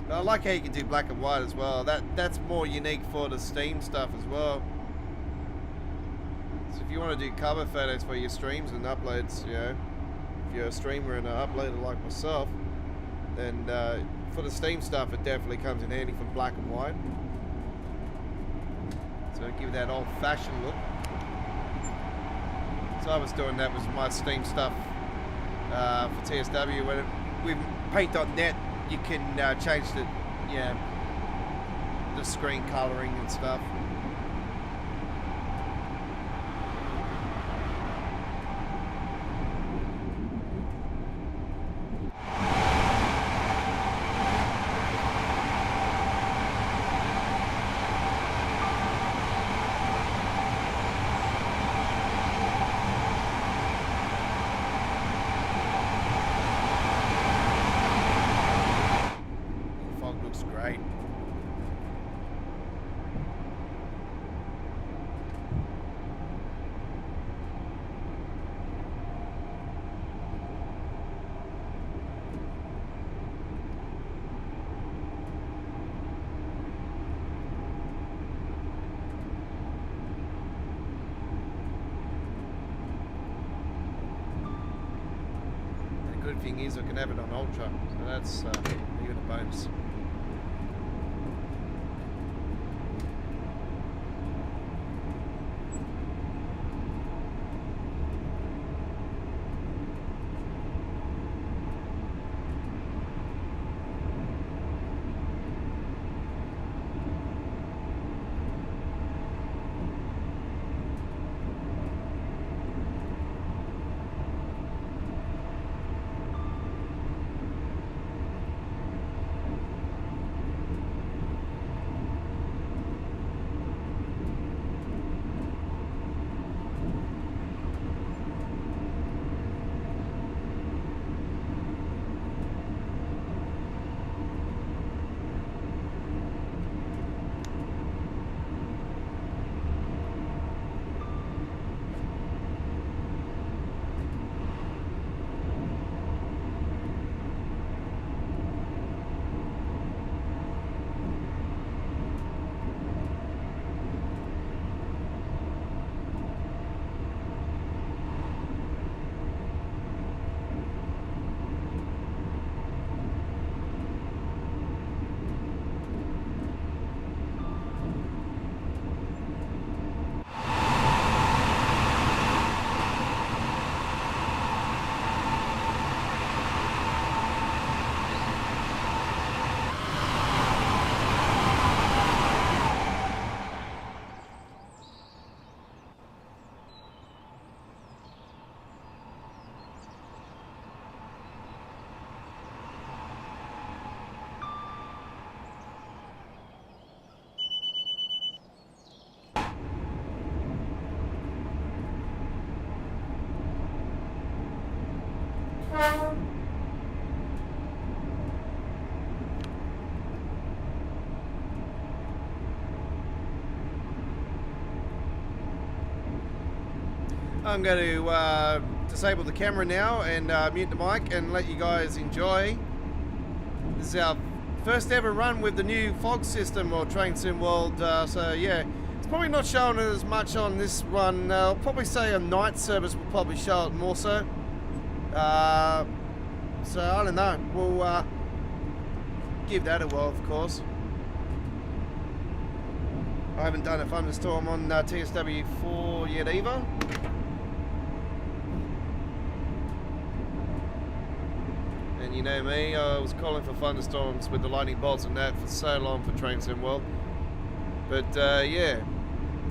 I like how you can do black and white as well. That's more unique for the Steam stuff as well. So if you want to do cover photos for your streams and uploads, you know, if you're a streamer and an uploader like myself, then for the Steam stuff it definitely comes in handy for black and white. So give it that old-fashioned look. So I was doing that with my Steam stuff for TSW. With Paint.net you can change the screen coloring and stuff. Thing is I can have it on Ultra, so that's even a bonus. I'm going to disable the camera now and mute the mic and let you guys enjoy. This is our first ever run with the new fog system or Train Sim World, so yeah, it's probably not showing it as much on this one. I'll probably say a night service will probably show it more so. So I don't know, we'll give that a whirl, of course. I haven't done a thunderstorm on TSW4 yet either. And you know me, I was calling for thunderstorms with the lightning bolts and that for so long for Train Sim World. But yeah,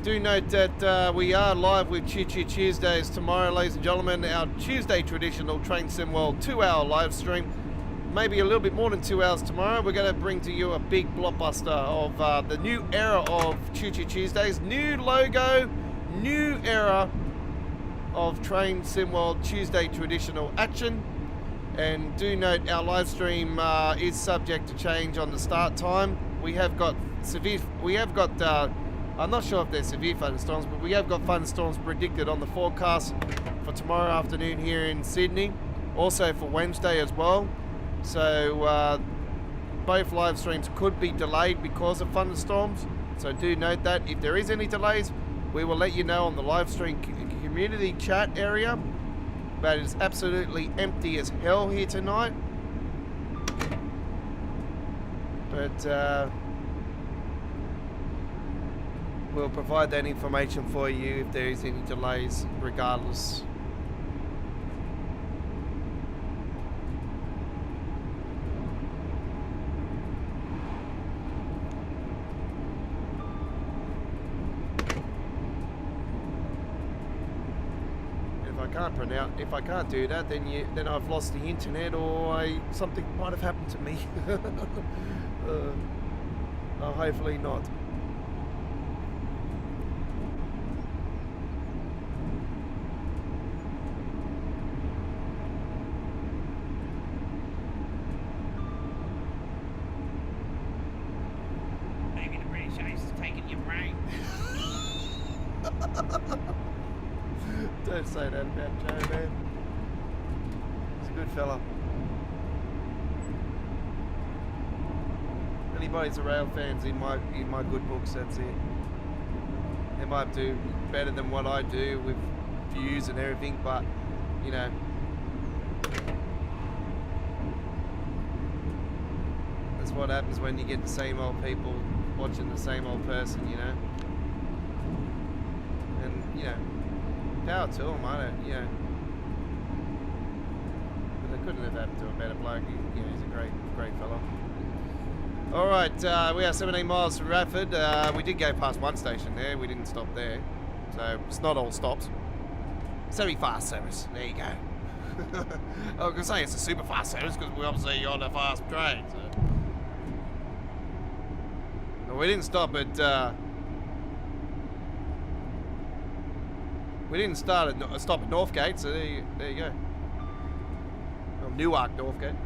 do note that we are live with Cheer Cheer Tuesdays tomorrow, ladies and gentlemen. Our Tuesday traditional Train Sim World 2-hour live stream. maybe a little bit more than 2 hours tomorrow, we're going to bring to you a big blockbuster of the new era of Choo Choo Tuesdays. New logo, new era of Train Sim World Tuesday traditional action. And do note our live stream is subject to change on the start time. We have got I'm not sure if they're severe thunderstorms, but we have got thunderstorms predicted on the forecast for tomorrow afternoon here in Sydney. Also for Wednesday as well. So both live streams could be delayed because of thunderstorms. So do note that if there is any delays, we will let you know on the live stream community chat area. But it's absolutely empty as hell here tonight. But we'll provide that information for you if there is any delays regardless. If I can't do that, then I've lost the internet, or something might have happened to me. Hopefully not. Maybe the British Ace is taking your brain. Don't say that about Joe, man. He's a good fella. Anybody's a Railfans in my good books, that's it. They might do better than what I do with views and everything, but you know, that's what happens when you get the same old people watching the same old person, you know. And you know, power to him, I don't, you know. But it couldn't have happened to a better bloke. You know, he's a great fellow. Alright, we are 17 miles from Radford. We did go past one station there. We didn't stop there. So, it's not all stops. Semi-fast service. There you go. I was going to say it's a super fast service because we're obviously on a fast train. So. No, we didn't stop at... we didn't stop at Northgate, so there you go. Well, Newark, Northgate.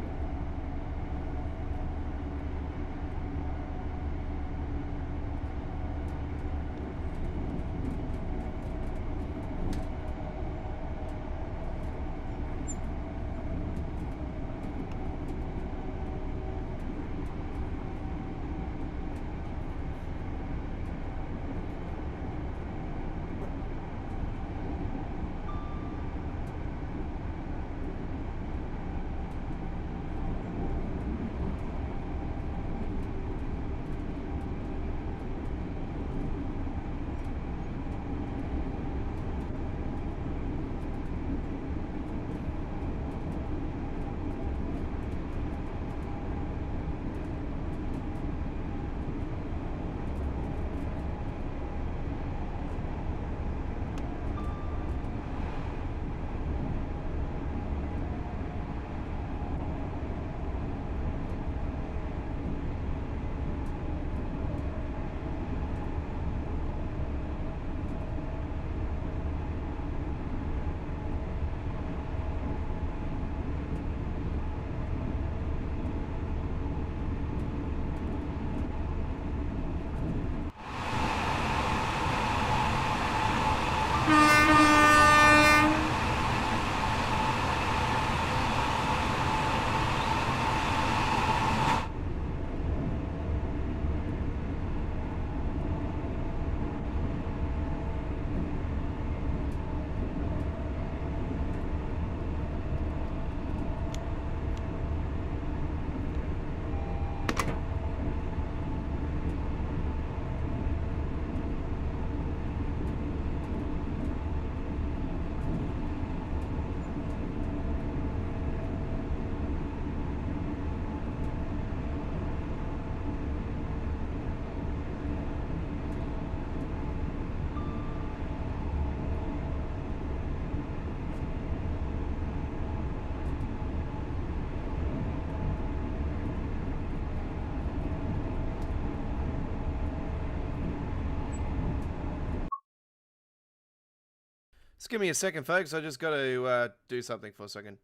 Just give me a second, folks. I just got to do something for a second.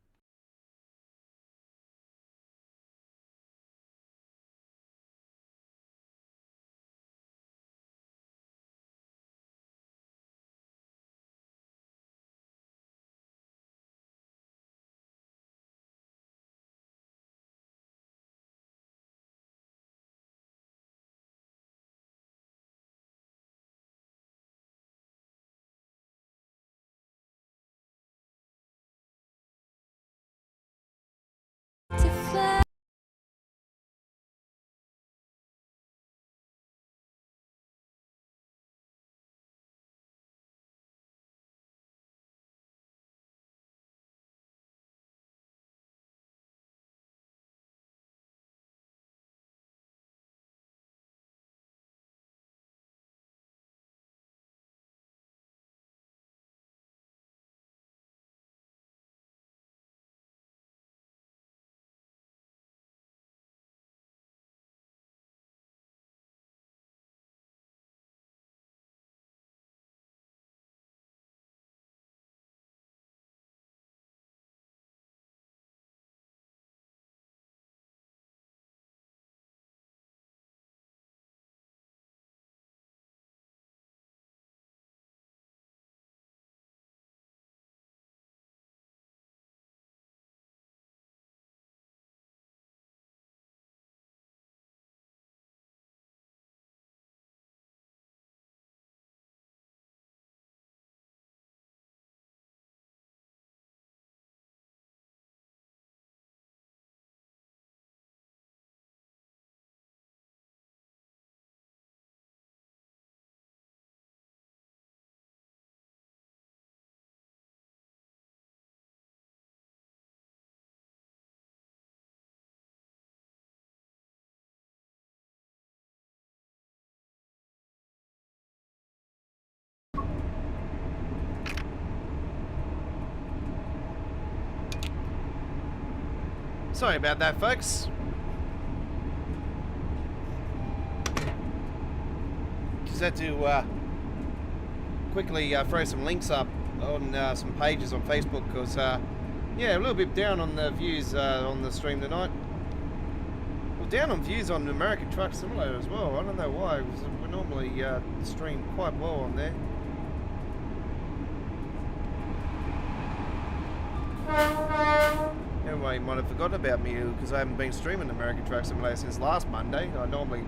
Sorry about that, folks. Just had to quickly throw some links up on some pages on Facebook because, yeah, a little bit down on the views on the stream tonight. Well, down on views on American Truck Simulator as well. I don't know why. We normally stream quite well on there. Everybody might have forgotten about me because I haven't been streaming American Truck Simulator since last Monday. I normally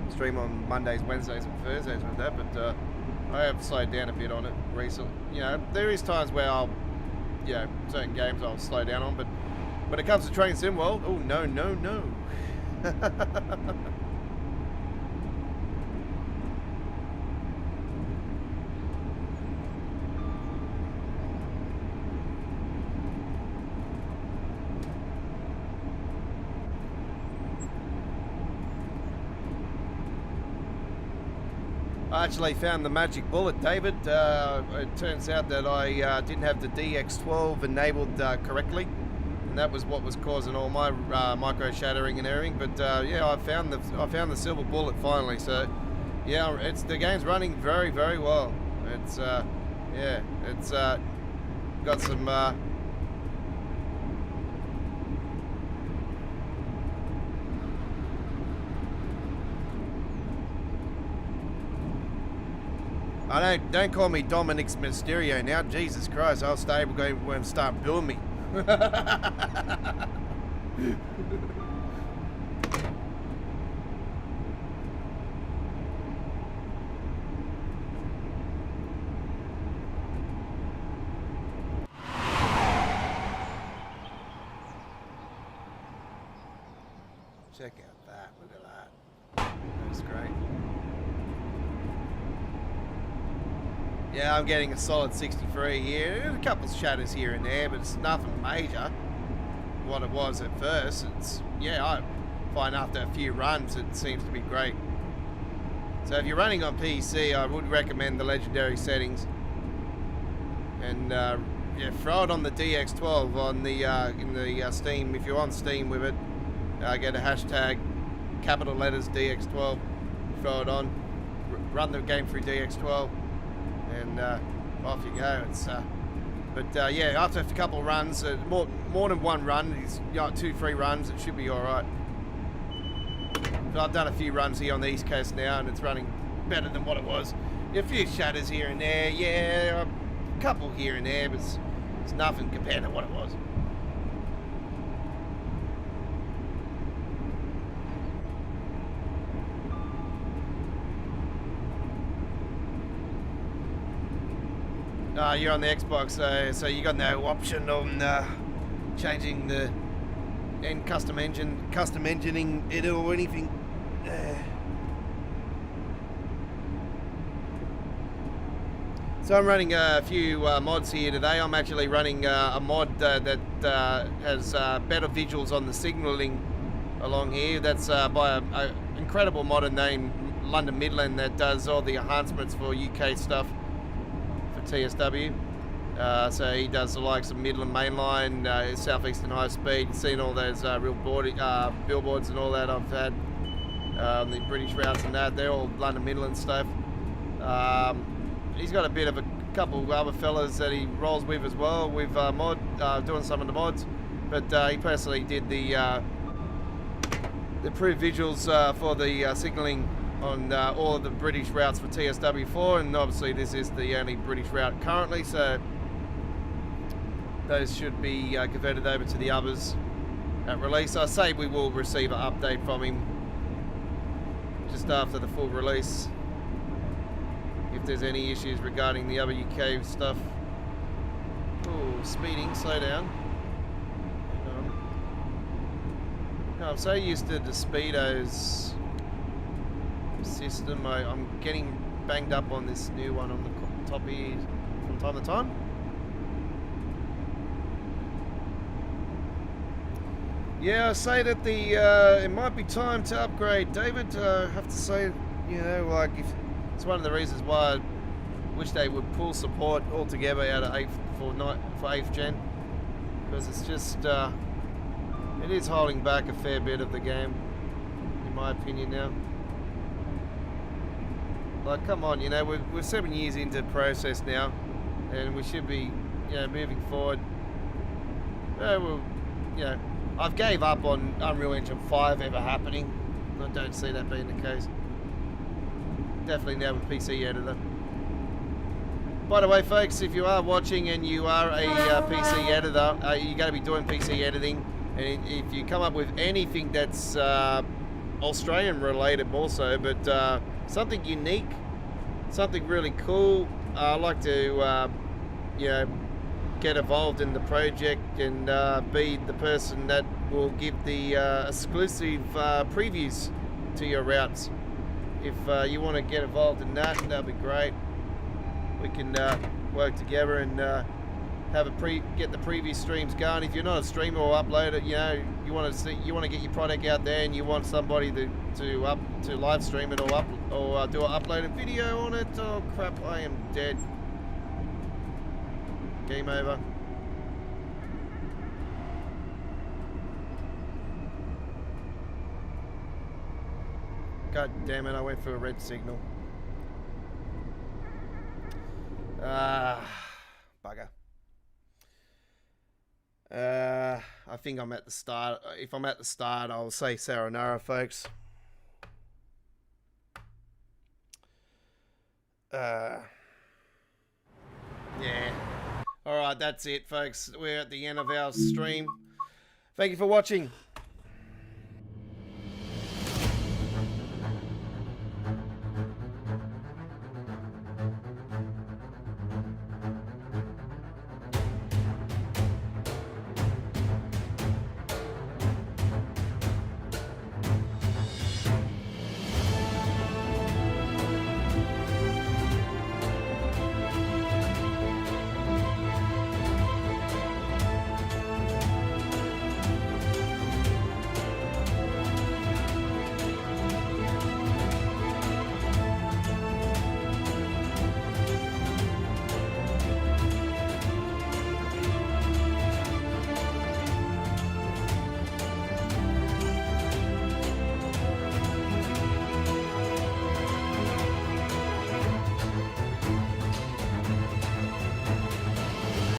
stream on Mondays, Wednesdays and Thursdays with that, but I have slowed down a bit on it recently. You know, there is times where I'll, you know, certain games I'll slow down on, but when it comes to Train Sim World, oh no, no, no. I actually found the magic bullet, David. It turns out that I didn't have the DX12 enabled correctly, and that was what was causing all my micro shattering and erring. But yeah, I found the silver bullet finally. So yeah, the game's running very, very well. It's yeah, it's got some. Don't call me Dominic's Mysterio now. Jesus Christ, I'll stay going and start billing me. Check out that. Look at that. That's great. Yeah, I'm getting a solid 63 here. A couple of shatters here and there, but it's nothing major. What it was at first, it's, yeah, I find after a few runs it seems to be great. So if you're running on PC, I would recommend the legendary settings, and yeah, throw it on the DX12 on the in the Steam. If you're on Steam with it, get a hashtag capital letters DX12, throw it on, run the game through DX12. And off you go. It's but yeah, after a couple of runs, more than one run, it's 2-3 runs, it should be all right. But I've done a few runs here on the East Coast now, and it's running better than what it was. A few shutters here and there, yeah, a couple here and there, but it's nothing compared to what it was. You're on the Xbox, so you got no option on changing the custom engineering it or anything. So I'm running a few mods here today. I'm actually running a mod that has better visuals on the signalling along here. That's by an incredible modder named London Midland that does all the enhancements for UK stuff. TSW, so he does the likes of Midland Mainline, Southeastern High Speed. You've seen all those billboards and all that I've had on the British routes and that. They're all London Midland stuff. He's got a bit of a couple of other fellas that he rolls with as well, with doing some of the mods. But he personally did the improved visuals for the signalling on all of the British routes for TSW4, and obviously this is the only British route currently, so those should be converted over to the others at release. I say we will receive an update from him just after the full release if there's any issues regarding the other UK stuff. Oh, speeding, slow down. I'm so used to the speedos system. I'm getting banged up on this new one on the top here from time to time. Yeah, I say that it might be time to upgrade, David. I have to say, you know, like it's one of the reasons why I wish they would pull support altogether out of 8th gen, because it's just it is holding back a fair bit of the game, in my opinion now. Like, come on, you know, we're 7 years into the process now, and we should be, you know, moving forward. Well, you know, I've gave up on Unreal Engine 5 ever happening. I don't see that being the case. Definitely now with PC Editor. By the way, folks, if you are watching and you are a PC editor, you're going to be doing PC editing, and if you come up with anything that's Australian related also, but something unique, something really cool, I'd like to you know, get involved in the project and be the person that will give the exclusive previews to your routes. If you want to get involved in that, that'll be great. We can work together and get the preview streams going. If you're not a streamer or uploader, you know, you want to get your product out there, and you want somebody to live stream it or do an uploaded video on it. Oh crap! I am dead. Game over. God damn it! I went for a red signal. Bugger. I think I'm at the start. If I'm at the start, I'll say sayonara, folks. Yeah. Alright, that's it, folks. We're at the end of our stream. Thank you for watching.